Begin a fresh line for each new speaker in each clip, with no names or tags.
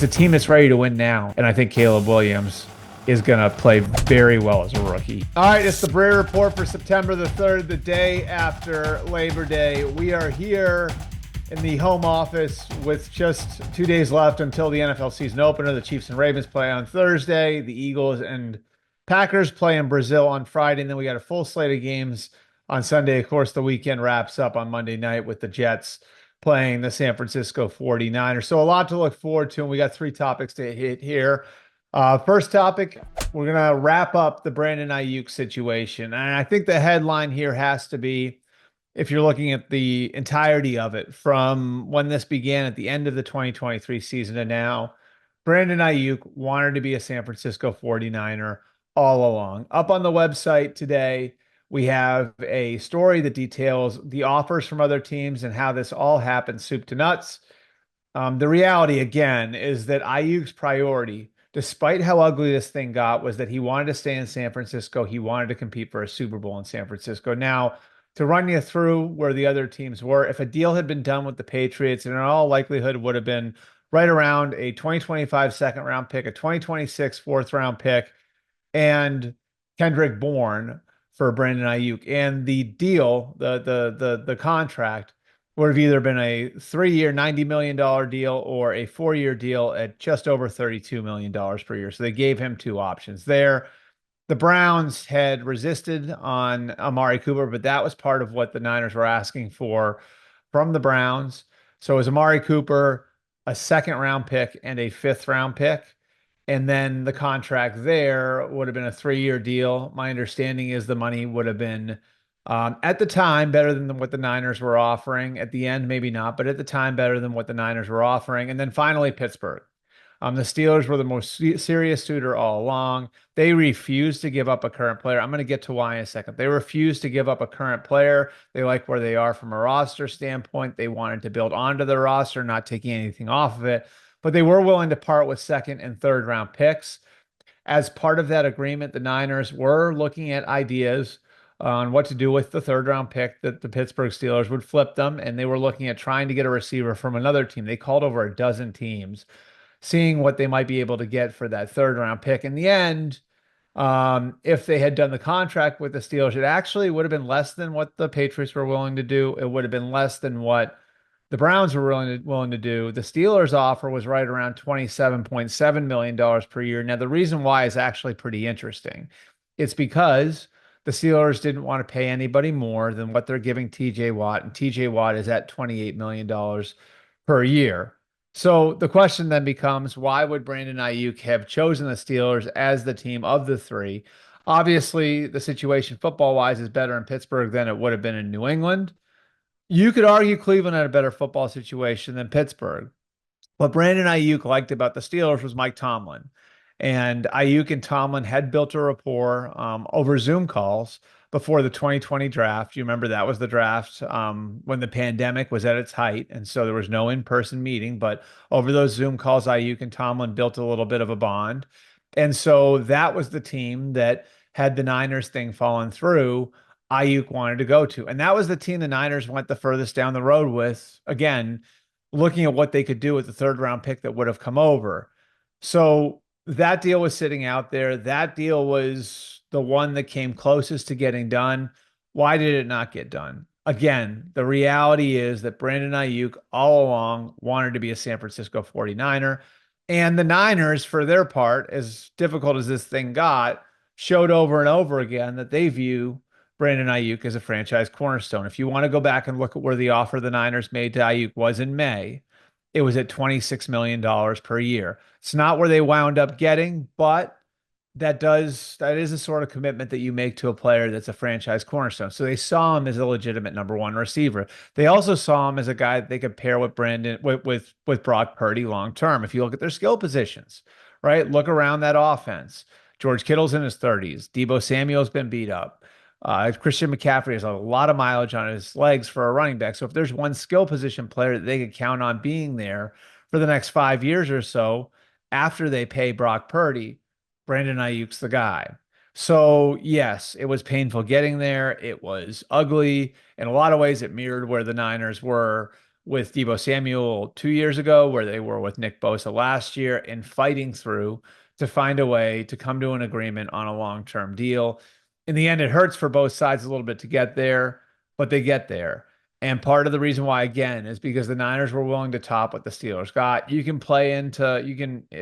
it's a team that's ready to win now. And I think Caleb Williams is going to play very well as a rookie. All right, it's the Breer Report for September the 3rd, the day after Labor Day. We are here in the home office with just 2 days left until the NFL season opener. The Chiefs and Ravens play on Thursday. The Eagles and Packers play in Brazil on Friday. And then we got a full slate of games on Sunday. Of course, the weekend wraps up on Monday night with the Jets playing the San Francisco 49ers. So a lot to look forward to. And we got three topics to hit here. First topic, we're going to wrap up the Brandon Aiyuk situation. And I think the headline here has to be, if you're looking at the entirety of it from when this began at the end of the 2023 season to now, Brandon Aiyuk wanted to be a San Francisco 49er all along. Up on the website today, we have a story that details the offers from other teams and how this all happened, soup to nuts. The reality, again, is that Aiyuk's priority, despite how ugly this thing got, was that he wanted to stay in San Francisco. He wanted to compete for a Super Bowl in San Francisco. Now, to run you through where the other teams were, if a deal had been done with the Patriots, and in all likelihood would have been right around a 2025 second round pick, a 2026 fourth round pick, and Kendrick Bourne for Brandon Aiyuk. And the deal, the contract would have either been a 3-year, $90 million deal or a 4-year deal at just over $32 million per year. So they gave him two options there. The Browns had resisted on Amari Cooper, but that was part of what the Niners were asking for from the Browns. So it was Amari Cooper, a second round pick, and a fifth round pick. And then the contract there would have been a 3-year deal. My understanding is the money would have been, at the time, better than what the Niners were offering. At the end, maybe not, but at the time, better than what the Niners were offering. And then finally, Pittsburgh. The Steelers were the most serious suitor all along. They refused to give up a current player. I'm going to get to why in a second. They refused to give up a current player. They like where they are from a roster standpoint. They wanted to build onto the roster, not taking anything off of it. But they were willing to part with second and third round picks. As part of that agreement, the Niners were looking at ideas on what to do with the third round pick that the Pittsburgh Steelers would flip them. And they were looking at trying to get a receiver from another team. They called over a dozen teams, seeing what they might be able to get for that third round pick. In the end, if they had done the contract with the Steelers, it actually would have been less than what the Patriots were willing to do. It would have been less than what the Browns were willing to do. The Steelers' offer was right around $27.7 million per year. Now, the reason why is actually pretty interesting. It's because the Steelers didn't want to pay anybody more than what they're giving TJ Watt, and TJ Watt is at $28 million per year. So the question then becomes, why would Brandon Aiyuk have chosen the Steelers as the team of the three? Obviously, the situation football-wise is better in Pittsburgh than it would have been in New England. You could argue Cleveland had a better football situation than Pittsburgh. What Brandon Aiyuk liked about the Steelers was Mike Tomlin. And Aiyuk and Tomlin had built a rapport over Zoom calls before the 2020 draft. You remember that was the draft when the pandemic was at its height. And so there was no in-person meeting, but over those Zoom calls, Aiyuk and Tomlin built a little bit of a bond. And so that was the team that had the Niners thing fallen through, Aiyuk wanted to go to. And that was the team the Niners went the furthest down the road with, again, looking at what they could do with the third round pick that would have come over. So that deal was sitting out there. That deal was the one that came closest to getting done. Why did it not get done? Again, the reality is that Brandon Aiyuk all along wanted to be a San Francisco 49er. And the Niners, for their part, as difficult as this thing got, showed over and over again that they view Brandon Aiyuk as a franchise cornerstone. If you want to go back and look at where the offer the Niners made to Aiyuk was in May, it was at $26 million per year. It's not where they wound up getting, but that is a sort of commitment that you make to a player that's a franchise cornerstone. So they saw him as a legitimate number one receiver. They also saw him as a guy that they could pair with with Brock Purdy long term. If you look at their skill positions, right? Look around that offense. George Kittle's in his 30s. Deebo Samuel's been beat up. Christian McCaffrey has a lot of mileage on his legs for a running back. So if there's one skill position player that they could count on being there for the next 5 years or so after they pay Brock Purdy, Brandon Aiyuk's the guy. So yes, it was painful getting there. It was ugly. In a lot of ways, it mirrored where the Niners were with Deebo Samuel 2 years ago, where they were with Nick Bosa last year, and fighting through to find a way to come to an agreement on a long-term deal. In the end, it hurts for both sides a little bit to get there, but they get there. And part of the reason why, again, is because the Niners were willing to top what the Steelers got. You can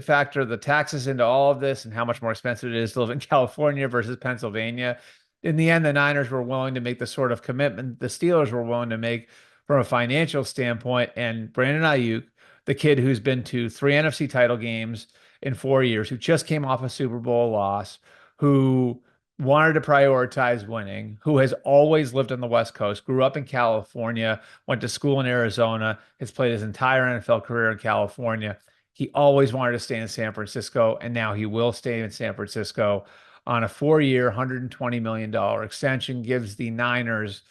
factor the taxes into all of this and how much more expensive it is to live in California versus Pennsylvania. In the end, the Niners were willing to make the sort of commitment the Steelers were willing to make from a financial standpoint. And Brandon Aiyuk, the kid who's been to three NFC title games in 4 years, who just came off a Super Bowl loss, who wanted to prioritize winning, who has always lived on the West Coast, grew up in California, went to school in Arizona, has played his entire NFL career in California. He always wanted to stay in San Francisco, and now he will stay in San Francisco on a 4 year, $120 million extension, gives the Niners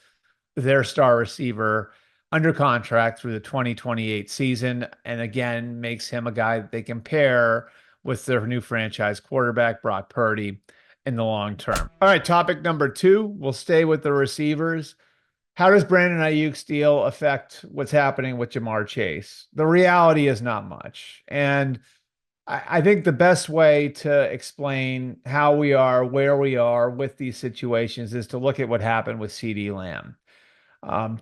their star receiver under contract through the 2028 season, and again, makes him a guy that they can pair with their new franchise quarterback, Brock Purdy, in the long term. All right, topic number two. We'll stay with the receivers. How does Brandon Aiyuk's deal affect what's happening with Jamar Chase? The reality is not much. And I think the best way to explain how we are, where we are with these situations is to look at what happened with CeeDee Lamb.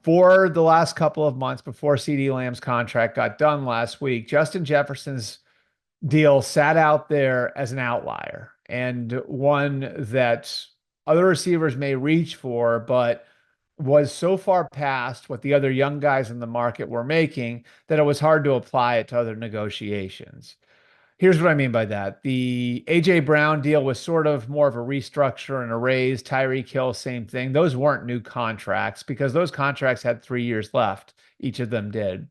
For the last couple of months before CeeDee Lamb's contract got done last week, Justin Jefferson's deal sat out there as an outlier and one that other receivers may reach for, but was so far past what the other young guys in the market were making that it was hard to apply it to other negotiations. Here's what I mean by that. The A.J. Brown deal was sort of more of a restructure and a raise. Tyreek Hill, same thing. Those weren't new contracts because those contracts had 3 years left. Each of them did.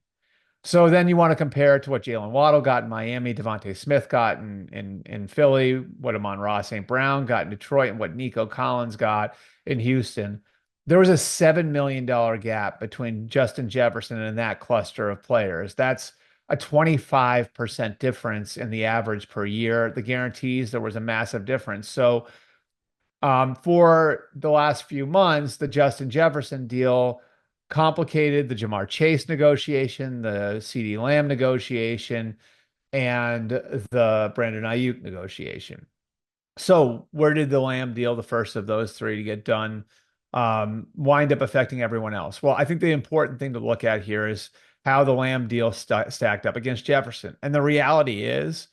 So then you want to compare it to what Jalen Waddle got in Miami, Devontae Smith got in Philly, what Amon-Ra St. Brown got in Detroit, and what Nico Collins got in Houston. There was a $7 million gap between Justin Jefferson and that cluster of players. That's a 25% difference in the average per year. The guarantees, there was a massive difference. So for the last few months, the Justin Jefferson deal complicated the Jamar Chase negotiation, the CeeDee Lamb negotiation, and the Brandon Aiyuk negotiation. So where did the Lamb deal, the first of those three to get done, wind up affecting everyone else? Well, I think the important thing to look at here is how the Lamb deal stacked up against Jefferson. And the reality is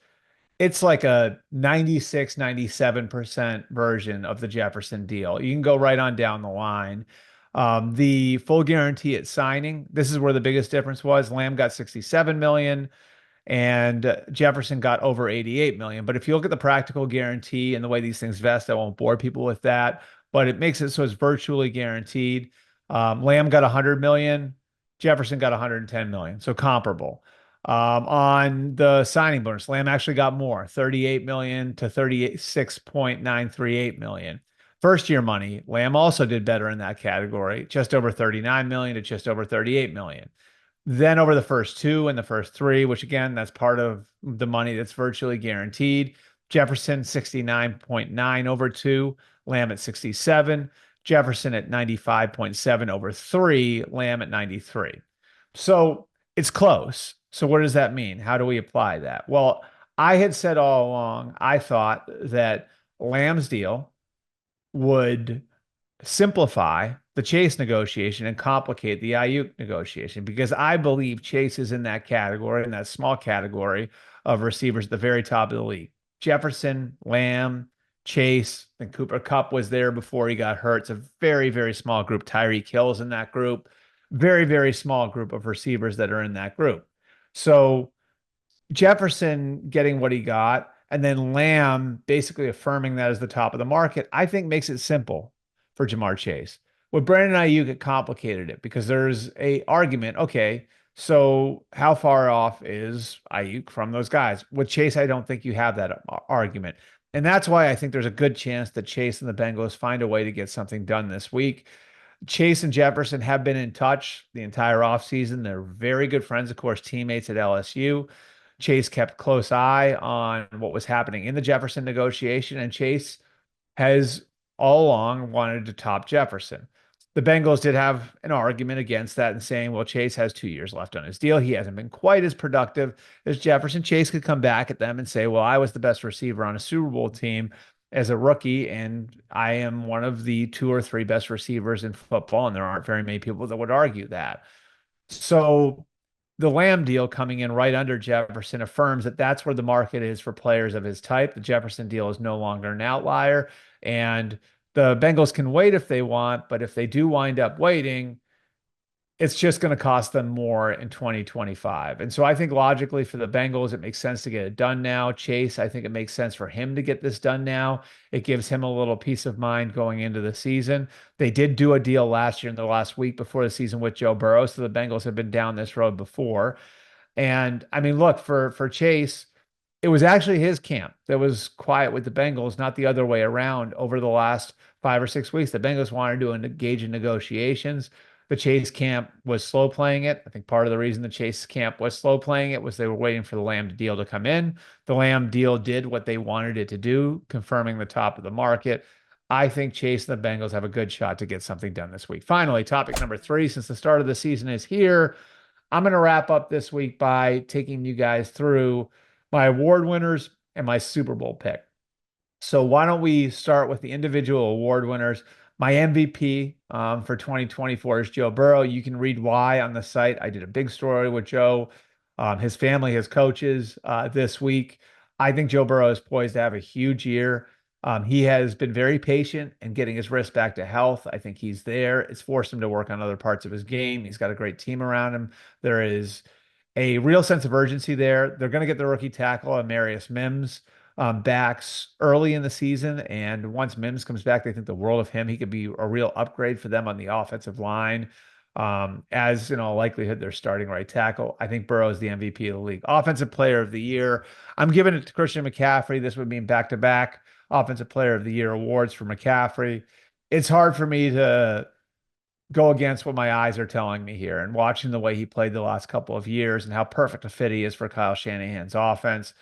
it's like a 96, 97% version of the Jefferson deal. You can go right on down the line. The full guarantee at signing, this is where the biggest difference was. Lamb got 67 million and Jefferson got over 88 million. But if you look at the practical guarantee and the way these things vest, I won't bore people with that, but it makes it so it's virtually guaranteed. Lamb got 100 million, Jefferson got 110 million, so comparable. On the signing bonus, Lamb actually got more, 38 million to 36.938 million. First year money, Lamb also did better in that category, just over 39 million to just over 38 million. Then over the first two and the first three, which again, that's part of the money that's virtually guaranteed. Jefferson 69.9 over two, Lamb at 67, Jefferson at 95.7 over three, Lamb at 93. So it's close. So what does that mean? How do we apply that? Well, I had said all along, I thought that Lamb's deal would simplify the Chase negotiation and complicate the Aiyuk negotiation because I believe Chase is in that category, in that small category of receivers at the very top of the league. Jefferson, Lamb, Chase, and Cooper Kupp was there before he got hurt. It's a very, very small group. Tyreek Hill's in that group. Very, very small group of receivers that are in that group. So Jefferson getting what he got, and then Lamb basically affirming that as the top of the market, I think makes it simple for Jamar Chase. With Brandon Aiyuk, it complicated it because there's a argument. Okay, so how far off is Aiyuk from those guys? With Chase, I don't think you have that argument. And that's why I think there's a good chance that Chase and the Bengals find a way to get something done this week. Chase and Jefferson have been in touch the entire offseason. They're very good friends, of course, teammates at LSU. Chase kept close eye on what was happening in the Jefferson negotiation, and Chase has all along wanted to top Jefferson. The Bengals did have an argument against that and saying, well, Chase has 2 years left on his deal. He hasn't been quite as productive as Jefferson. Chase could come back at them and say, well, I was the best receiver on a Super Bowl team as a rookie, and I am one of the two or three best receivers in football. And there aren't very many people that would argue that. So the Lamb deal coming in right under Jefferson affirms that that's where the market is for players of his type. The Jefferson deal is no longer an outlier, and the Bengals can wait if they want, but if they do wind up waiting, it's just going to cost them more in 2025. And so I think logically for the Bengals, it makes sense to get it done now. Chase, I think it makes sense for him to get this done now. It gives him a little peace of mind going into the season. They did do a deal last year in the last week before the season with Joe Burrow. So the Bengals have been down this road before. And I mean, look, for Chase, it was actually his camp that was quiet with the Bengals, not the other way around over the last 5 or 6 weeks. The Bengals wanted to engage in negotiations. The Chase camp was slow playing it. I think part of the reason the Chase camp was slow playing it was they were waiting for the Lamb deal to come in. The Lamb deal did what they wanted it to do, confirming the top of the market. I think Chase and the Bengals have a good shot to get something done this week. Finally, topic number three, since the start of the season is here, I'm going to wrap up this week by taking you guys through my award winners and my Super Bowl pick. So why don't we start with the individual award winners? My MVP for 2024 is Joe Burrow. You can read why on the site. I did a big story with Joe, his family, his coaches this week. I think Joe Burrow is poised to have a huge year. He has been very patient in getting his wrist back to health. I think he's there. It's forced him to work on other parts of his game. He's got a great team around him. There is a real sense of urgency there. They're going to get the rookie tackle, Amarius Mims, backs early in the season. And once Mims comes back, they think the world of him. He could be a real upgrade for them on the offensive line. As in all likelihood, they're starting right tackle. I think Burrow is the MVP of the league. Offensive player of the year. I'm giving it to Christian McCaffrey. This would mean back-to-back offensive player of the year awards for McCaffrey. It's hard for me to go against what my eyes are telling me here and watching the way he played the last couple of years and how perfect a fit he is for Kyle Shanahan's offense.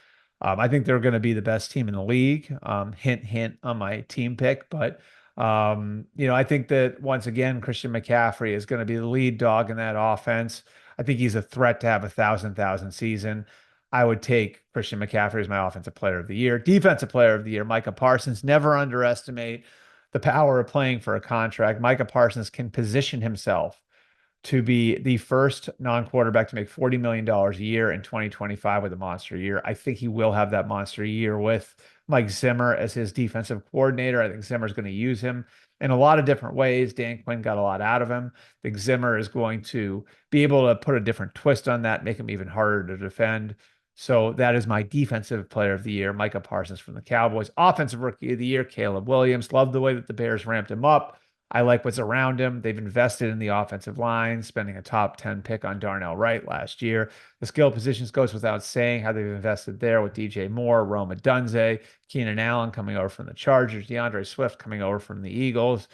I think they're going to be the best team in the league. Hint, hint on my team pick. But, I think that once again, Christian McCaffrey is going to be the lead dog in that offense. I think he's a threat to have a thousand season. I would take Christian McCaffrey as my offensive player of the year. Defensive player of the year, Micah Parsons. Never underestimate the power of playing for a contract. Micah Parsons can position himself to be the first non-quarterback to make $40 million a year in 2025 with a monster year. I think he will have that monster year with Mike Zimmer as his defensive coordinator. I think Zimmer's going to use him in a lot of different ways. Dan Quinn got a lot out of him. I think Zimmer is going to be able to put a different twist on that, make him even harder to defend. So that is my defensive player of the year, Micah Parsons from the Cowboys. Offensive rookie of the year, Caleb Williams. Love the way that the Bears ramped him up. I like what's around him. They've invested in the offensive line, spending a top 10 pick on Darnell Wright last year. The skill positions goes without saying how they've invested there with DJ Moore, Rome Odunze, Keenan Allen coming over from the Chargers, DeAndre Swift coming over from the Eagles.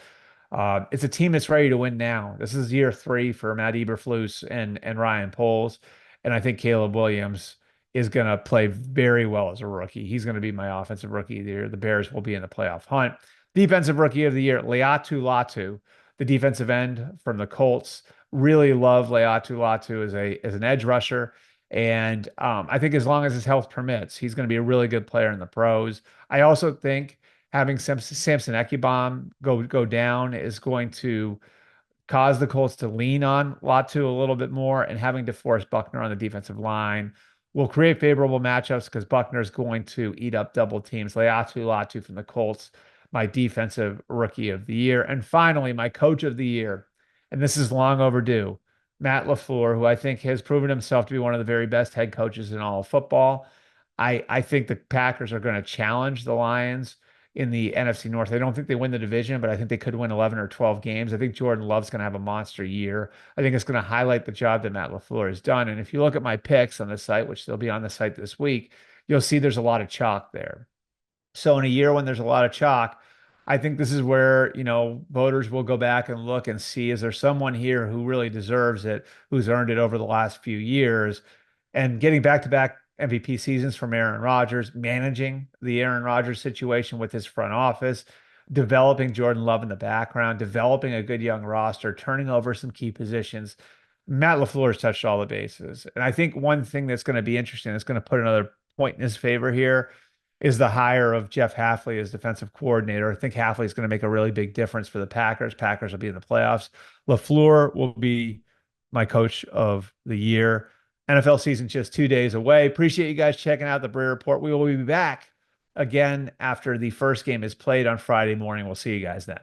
It's a team that's ready to win now. This is year 3 for Matt Eberflus and Ryan Poles. And I think Caleb Williams is going to play very well as a rookie. He's going to be my offensive rookie of the year. The Bears will be in the playoff hunt. Defensive rookie of the year, Leatu Latu, the defensive end from the Colts. Really love Leatu Latu as an edge rusher. And I think as long as his health permits, he's going to be a really good player in the pros. I also think having Samson Ekibom go down is going to cause the Colts to lean on Latu a little bit more, and having DeForest Buckner on the defensive line will create favorable matchups because Buckner is going to eat up double teams. Leatu Latu from the Colts, my defensive rookie of the year. And finally, my coach of the year, and this is long overdue, Matt LaFleur, who I think has proven himself to be one of the very best head coaches in all of football. I think the Packers are going to challenge the Lions in the NFC North. I don't think they win the division, but I think they could win 11 or 12 games. I think Jordan Love's going to have a monster year. I think it's going to highlight the job that Matt LaFleur has done. And if you look at my picks on the site, which they'll be on the site this week, you'll see there's a lot of chalk there. So in a year when there's a lot of chalk, I think this is where, voters will go back and look and see, is there someone here who really deserves it, who's earned it over the last few years? And getting back-to-back MVP seasons from Aaron Rodgers, managing the Aaron Rodgers situation with his front office, developing Jordan Love in the background, developing a good young roster, turning over some key positions. Matt LaFleur's touched all the bases. And I think one thing that's going to be interesting, that's going to put another point in his favor here, is the hire of Jeff Hafley as defensive coordinator. I think Hafley is going to make a really big difference for the Packers. Packers will be in the playoffs. LaFleur will be my coach of the year. NFL season just 2 days away. Appreciate you guys checking out the Breer Report. We will be back again after the first game is played on Friday morning. We'll see you guys then.